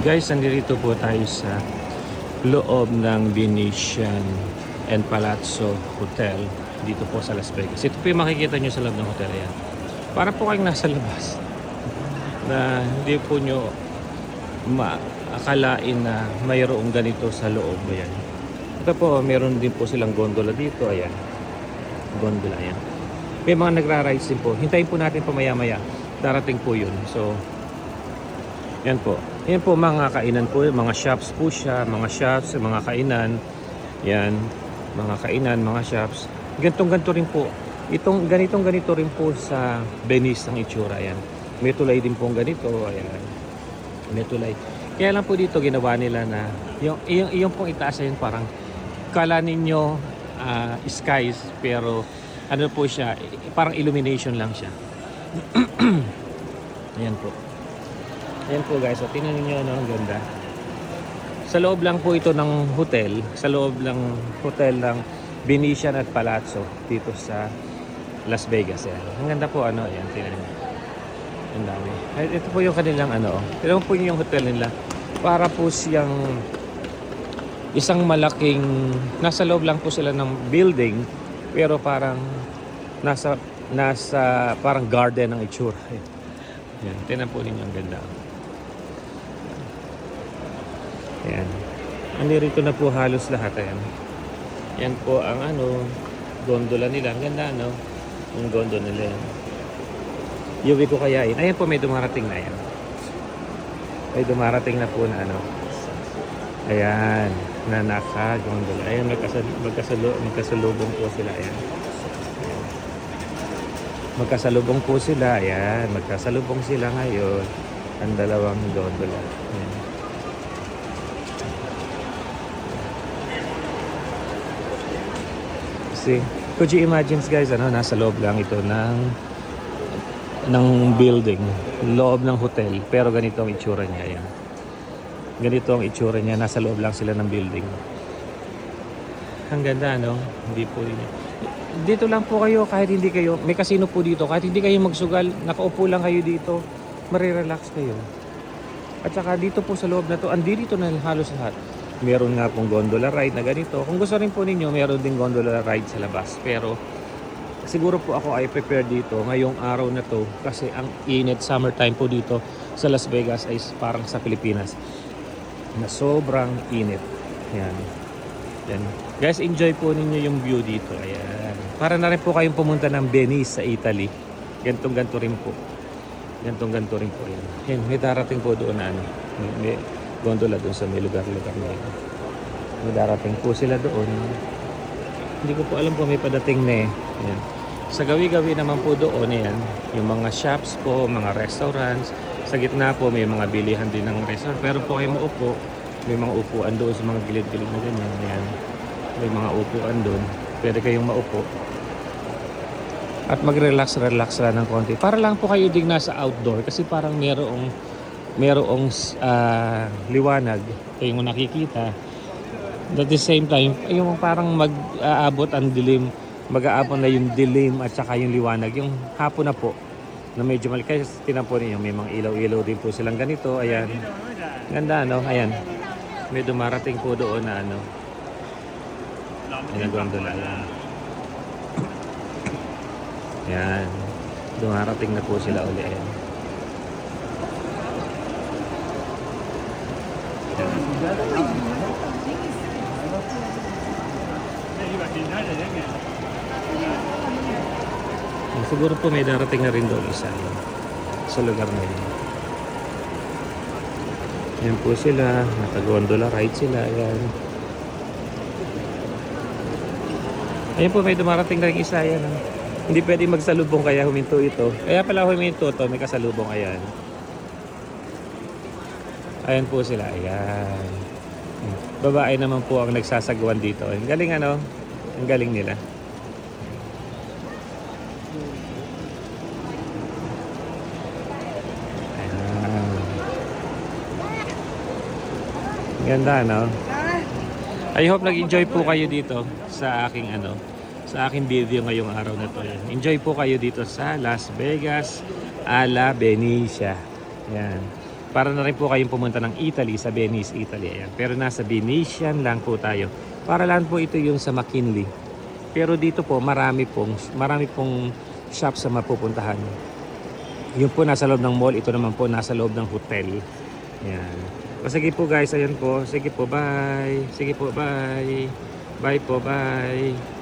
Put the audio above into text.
Guys, nandito po tayo sa loob ng Venetian and Palazzo Hotel dito po sa Las Vegas. Ito po yung makikita nyo sa loob ng hotel yan. Para po kayong nasa labas na hindi po nyo maakalain na mayroong ganito sa loob. Ayan. Ito po, meron din po silang gondola dito. Ayan. Gondola yan. May mga nagra-rides din po. Hintayin po natin pa maya-maya. Darating po yun. So, yan po. Yan po mga kainan po. Mga shops po siya. Mga shops, mga kainan. Yan. Mga kainan, mga shops. Ganito rin po. Itong ganito rin po sa Venice ang itsura. Yan. May tulay din pong ganito. Ayan. May tulay. Kaya lang po dito ginawa nila na yung pong itaas yun parang kala ninyo skies pero ano po siya, parang illumination lang siya. Ayan po. Ayan po guys, so tingnan niyo no, ang ganda. Sa loob lang po ito ng hotel, sa loob ng hotel ng Venetian at Palazzo dito sa Las Vegas. Ayan. Ang ganda po ano, ayan, tingnan niyo. Ang dami. Ito po yung kanilang ano, ito po yung hotel nila. Para po siyang isang malaking, nasa loob lang po sila ng building, pero parang nasa parang garden ng itsura. Ayan, tingnan po ninyo ang ganda. Ayan. Nandito na po halos lahat. Ayan. Yan po ang ano, gondola nila. Ang ganda, no? Yung gondola nila. Yuwi ko kaya yun. Ayan po, may dumarating na yan. May dumarating na po na ano. Ayan. Na naka-gondola. Ayan, magkasalubong po sila. Ayan. Ayan. Magkasalubong po sila. Ayan. Magkasalubong sila ngayon. Ang dalawang gondola. Ayan. See, could you imagine guys, ano, nasa loob lang ito ng building, loob ng hotel, pero ganito ang itsura niya. Yan. Ganito ang itsura niya, nasa loob lang sila ng building. Ang ganda, no? Hindi po rin. Dito lang po kayo, kahit hindi kayo, may casino po dito, kahit hindi kayo magsugal, nakaupo lang kayo dito, marirelax kayo. At saka dito po sa loob na to, andito na halos lahat. Meron nga pong gondola ride na ganito. Kung gusto rin po ninyo, meron din gondola ride sa labas. Pero siguro po ako ay prepare dito ngayong araw na to kasi ang init, summertime po dito sa Las Vegas ay parang sa Pilipinas na sobrang init. Ayan. Ayan. Guys, enjoy po ninyo yung view dito. Ayan. Para na rin po kayong pumunta ng Venice sa Italy. Ganto rin po. Ganto rin po. Ayan. Ayan. May darating po doon na ano. May gondola doon sa may lugar-lugar na yun. May darating po sila doon. Hindi ko po alam kung may padating na eh. Ayan. Sa gawi-gawi naman po doon, ayan, yung mga shops po, mga restaurants. Sa gitna po may mga bilihan din ng restaurant. Pero po kayo maupo, may mga upuan doon sa mga gilid-gilid na ganyan. Ayan. May mga upuan doon. Pwede kayong maupo. At mag-relax lang ng konti. Para lang po kayo din nasa outdoor kasi parang merong liwanag kayong nakikita. At the same time, yung parang mag-aabot ang dilim, mag-aabot na yung dilim at saka yung liwanag. Yung hapon na po, na medyo maliit. Kasi tinan po ninyo, may mga ilaw-ilaw din po silang ganito. Ayan. Ganda, no? Ayan. May dumarating po doon na ano. Ayan, gondola. Ayan. Dumarating na po sila uli. Ayan. Siguro po may darating na rin doon isa sa lugar na yun. Yan po sila, naka-gondola ride sila. Ayan. Ayan po, may dumarating na rin isa. Ayan. Hindi pwede magsalubong kaya huminto ito. Kaya pala huminto ito, may kasalubong. Ayan. Ayan po sila. Ayan. Babae naman po ang nagsasagwan dito. Ang galing ano? Ang galing nila. Ganda, no? I hope nag-enjoy po kayo dito sa aking sa aking video ngayong araw na to. Enjoy po kayo dito sa Las Vegas a la Benicia. Yan. Para na rin po kayong pumunta ng Italy, sa Venice, Italy. Ayan. Pero nasa Venetian lang po tayo. Para lang po ito yung sa McKinley. Pero dito po marami pong shop sa mapupuntahan. Yung po nasa loob ng mall, ito naman po nasa loob ng hotel. Ayan. O sige po guys, ayan po. Sige po, bye. Sige po, bye. Bye po, bye.